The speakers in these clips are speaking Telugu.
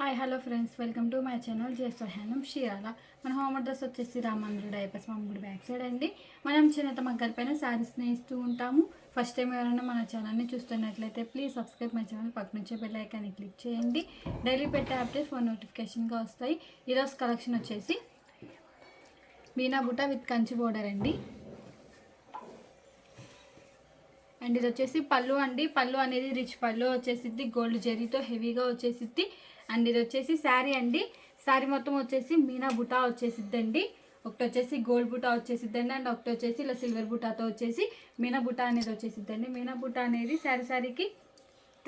Hi hello friends, welcome to my channel జేసోహానం షియాల. మన హోమ్ అడ్రస్ వచ్చేసి రామంద్రుడు ఐపస్ మామూడు బ్యాక్ సైడ్ అండి. మనం చిన్నత మగ్గల పైన శారీస్ని ఇస్తూ ఉంటాము. ఫస్ట్ టైం ఎవరైనా మన ఛానల్ని చూస్తున్నట్లయితే ప్లీజ్ సబ్స్క్రైబ్ మై ఛానల్, పక్కన వచ్చే బెల్ ఐకాన్ని క్లిక్ చేయండి. డైలీ పెట్టే అప్డేట్ ఫోన్ నోటిఫికేషన్గా వస్తాయి. ఈరోజు కలెక్షన్ వచ్చేసి మీనా బుట్ట విత్ కంచి బోర్డర్ అండి. అండ్ ఇది వచ్చేసి పళ్ళు అండి. పళ్ళు అనేది రిచ్ పళ్ళు వచ్చేసిద్ది, గోల్డ్ జరీతో హెవీగా వచ్చేసిద్ది. అండ్ ఇది వచ్చేసి శారీ అండి. శారీ మొత్తం వచ్చేసి మీనా బుటా వచ్చేసిద్దండి. ఒకటి వచ్చేసి గోల్డ్ బుటా వచ్చేసిద్దండి. అండ్ ఒకటి వచ్చేసి ఇలా సిల్వర్ బుటాతో వచ్చేసి మీనా బుటా అనేది వచ్చేసిద్దండి. మీనా బుటా అనేది శారీకి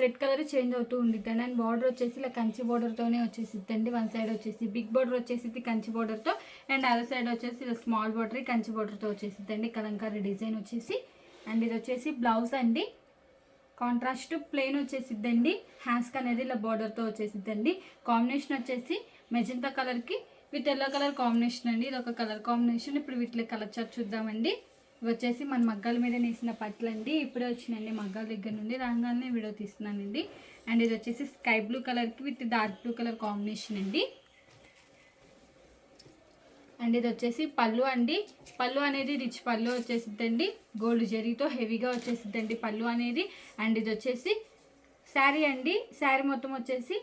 రెడ్ కలర్ చేంజ్ అవుతూ ఉండిద్దండి. అండ్ బార్డర్ వచ్చేసి ఇలా కంచి బార్డర్తోనే వచ్చేసిద్దండి. వన్ సైడ్ వచ్చేసి బిగ్ బార్డర్ వచ్చేసిద్ది కంచి బార్డర్తో, అండ్ అదర్ సైడ్ వచ్చేసి ఇలా స్మాల్ బార్డర్ కంచి బార్డర్తో వచ్చేసిద్దండి. కలంకారీ డిజైన్ వచ్చేసి. అండ్ ఇది వచ్చేసి బ్లౌజ్ అండి. కాంట్రాస్ట్ ప్లెయిన్ వచ్చేసిద్దండి. హ్యాండ్స్కి అనేది ఇలా బార్డర్తో వచ్చేసిద్దండి. కాంబినేషన్ వచ్చేసి మెజంతా కలర్కి విత్ ఎల్లో కలర్ కాంబినేషన్ అండి. ఇది ఒక కలర్ కాంబినేషన్. ఇప్పుడు వీటిలో కలర్ చార్ట్ చూద్దామండి. ఇవి వచ్చేసి మన మగ్గాల మీద నేసిన పట్లు అండి. ఇప్పుడే వచ్చినండి మగ్గాల దగ్గర నుండి, రాగానే వీడియో తీస్తున్నానండి. అండ్ ఇది వచ్చేసి స్కై బ్లూ కలర్కి with dark blue colour combination అండి. అండ్ ఇది వచ్చేసి పళ్ళు అండి. పళ్ళు అనేది రిచ్ పళ్ళు వచ్చేసిద్దండి. గోల్డ్ జరీతో హెవీగా వచ్చేసిద్దండి పళ్ళు అనేది. అండ్ ఇది వచ్చేసి శారీ అండి. శారీ మొత్తం వచ్చేసి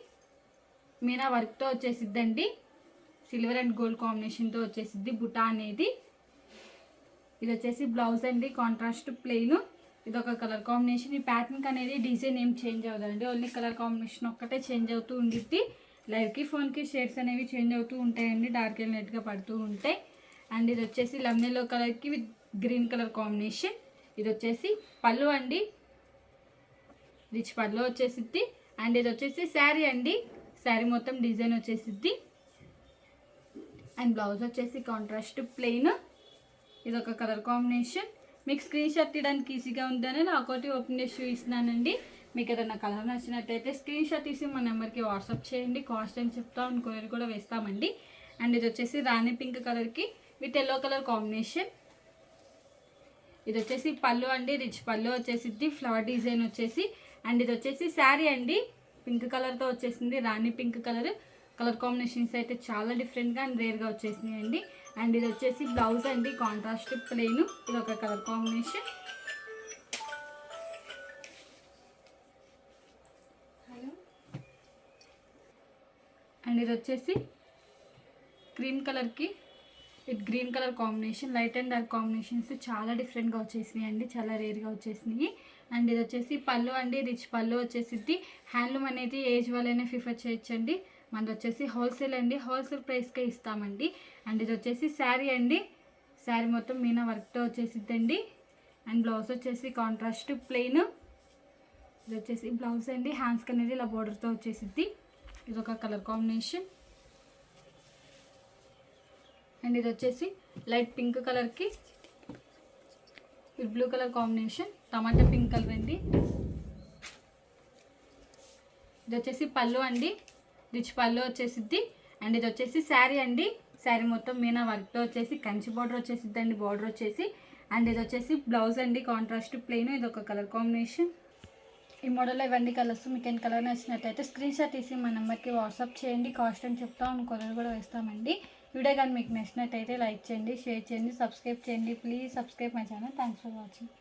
మీనా వర్క్తో వచ్చేసిద్దండి. సిల్వర్ అండ్ గోల్డ్ కాంబినేషన్తో వచ్చేసిద్ది బుటా అనేది. ఇది వచ్చేసి బ్లౌజ్ అండి. Contrast plain. ఇది ఒక కలర్ కాంబినేషన్. ఈ ప్యాటర్న్కి అనేది డిజైన్ ఏం చేంజ్ అవ్వదండి, ఓన్లీ కలర్ కాంబినేషన్ ఒక్కటే చేంజ్ అవుతూ ఉండిద్ది. లైట్కి ఫోన్కి షేడ్స్ అనేవి చేంజ్ అవుతూ ఉంటాయండి, డార్క్ అండ్ లైట్గా పడుతూ ఉంటాయి. అండ్ ఇది వచ్చేసి లెమన్ కలర్కి విత్ గ్రీన్ కలర్ కాంబినేషన్. ఇది వచ్చేసి పళ్ళు అండి. రిచ్ పళ్ళు వచ్చేసిద్ది. అండ్ ఇది వచ్చేసి శారీ అండి. శారీ మొత్తం డిజైన్ వచ్చేసిద్ది. అండ్ బ్లౌజ్ వచ్చేసి కాంట్రాస్ట్ ప్లెయిన్. ఇది ఒక కలర్ కాంబినేషన్. మీకు స్క్రీన్ షాట్ తీయడానికి ఈజీగా ఉందని ఒకటి ఓపెన్ చేసి చూపిస్తున్నానండి. మీకు ఏదైనా కలర్ నచ్చినట్టయితే స్క్రీన్ షాట్ తీసి మా నెంబర్కి వాట్సాప్ చేయండి. కాస్ట్ అని చెప్తాం, కొరియర్ కూడా వేస్తామండి. అండ్ ఇది వచ్చేసి రాణి పింక్ కలర్కి విత్ ఎల్లో కలర్ కాంబినేషన్. ఇది వచ్చేసి పళ్ళు అండి. రిచ్ పళ్ళు వచ్చేసిద్ది, ఫ్లవర్ డిజైన్ వచ్చేసి. అండ్ ఇది వచ్చేసి శారీ అండి. పింక్ కలర్తో వచ్చేసింది. రాణి పింక్ కలర్ కాంబినేషన్స్ అయితే చాలా డిఫరెంట్గా అండ్ రేర్గా వచ్చేసినాయండి. అండ్ ఇది వచ్చేసి బ్లౌజ్ అండి. Contrast plain. ఇది ఒక కలర్ కాంబినేషన్. అండ్ ఇది వచ్చేసి క్రీమ్ కలర్కి with green colour combination. Light and dark combinations చాలా డిఫరెంట్గా వచ్చేసినాయి అండి, చాలా రేర్గా వచ్చేసినాయి. అండ్ ఇది వచ్చేసి పళ్ళు అండి. రిచ్ పళ్ళు వచ్చేసిద్ది. హ్యాండ్లూమ్ అనేది ఏజ్ వాళ్ళైనా ప్రిఫర్ చేయొచ్చండి. మనది వచ్చేసి హోల్సేల్ అండి, హోల్సేల్ ప్రైస్కే ఇస్తామండి. అండ్ ఇది వచ్చేసి శారీ అండి. శారీ మొత్తం మీనా వర్క్తో వచ్చేసిద్దండి. అండ్ బ్లౌజ్ వచ్చేసి కాంట్రాస్ట్ ప్లెయిన్. ఇది వచ్చేసి బ్లౌజ్ అండి. హ్యాండ్స్కి అనేది ఇలా బోర్డర్తో వచ్చేసిద్ది. ఇది ఒక కలర్ కాంబినేషన్. అండ్ ఇది వచ్చేసి లైట్ పింక్ కలర్కి బ్లూ కలర్ కాంబినేషన్, టమాటా పింక్ కలర్ అండి. ఇది వచ్చేసి పళ్ళు అండి. రిచ్ పళ్ళు వచ్చేసిద్ది. అండ్ ఇది వచ్చేసి శారీ అండి. శారీ మొత్తం మీనా వర్క్తో వచ్చేసి కంచి బార్డర్ వచ్చేసిద్దండి, బార్డర్ వచ్చేసి. అండ్ ఇది వచ్చేసి బ్లౌజ్ అండి. Contrast plain. ఇది ఒక కలర్ కాంబినేషన్. ఈ మోడల్లో ఇవన్నీ కలర్స్ మీకు ఏం కలర్ నచ్చినట్టయితే స్క్రీన్ షాట్ తీసి మా నెంబర్కి వాట్సాప్ చేయండి. కాస్ట్ అని చెప్తాం, కొరియర్ కూడా వేస్తామండి. వీడియో కానీ మీకు నచ్చినట్టయితే లైక్ చేయండి, షేర్ చేయండి, సబ్స్క్రైబ్ చేయండి. Please subscribe my channel. Thanks for watching.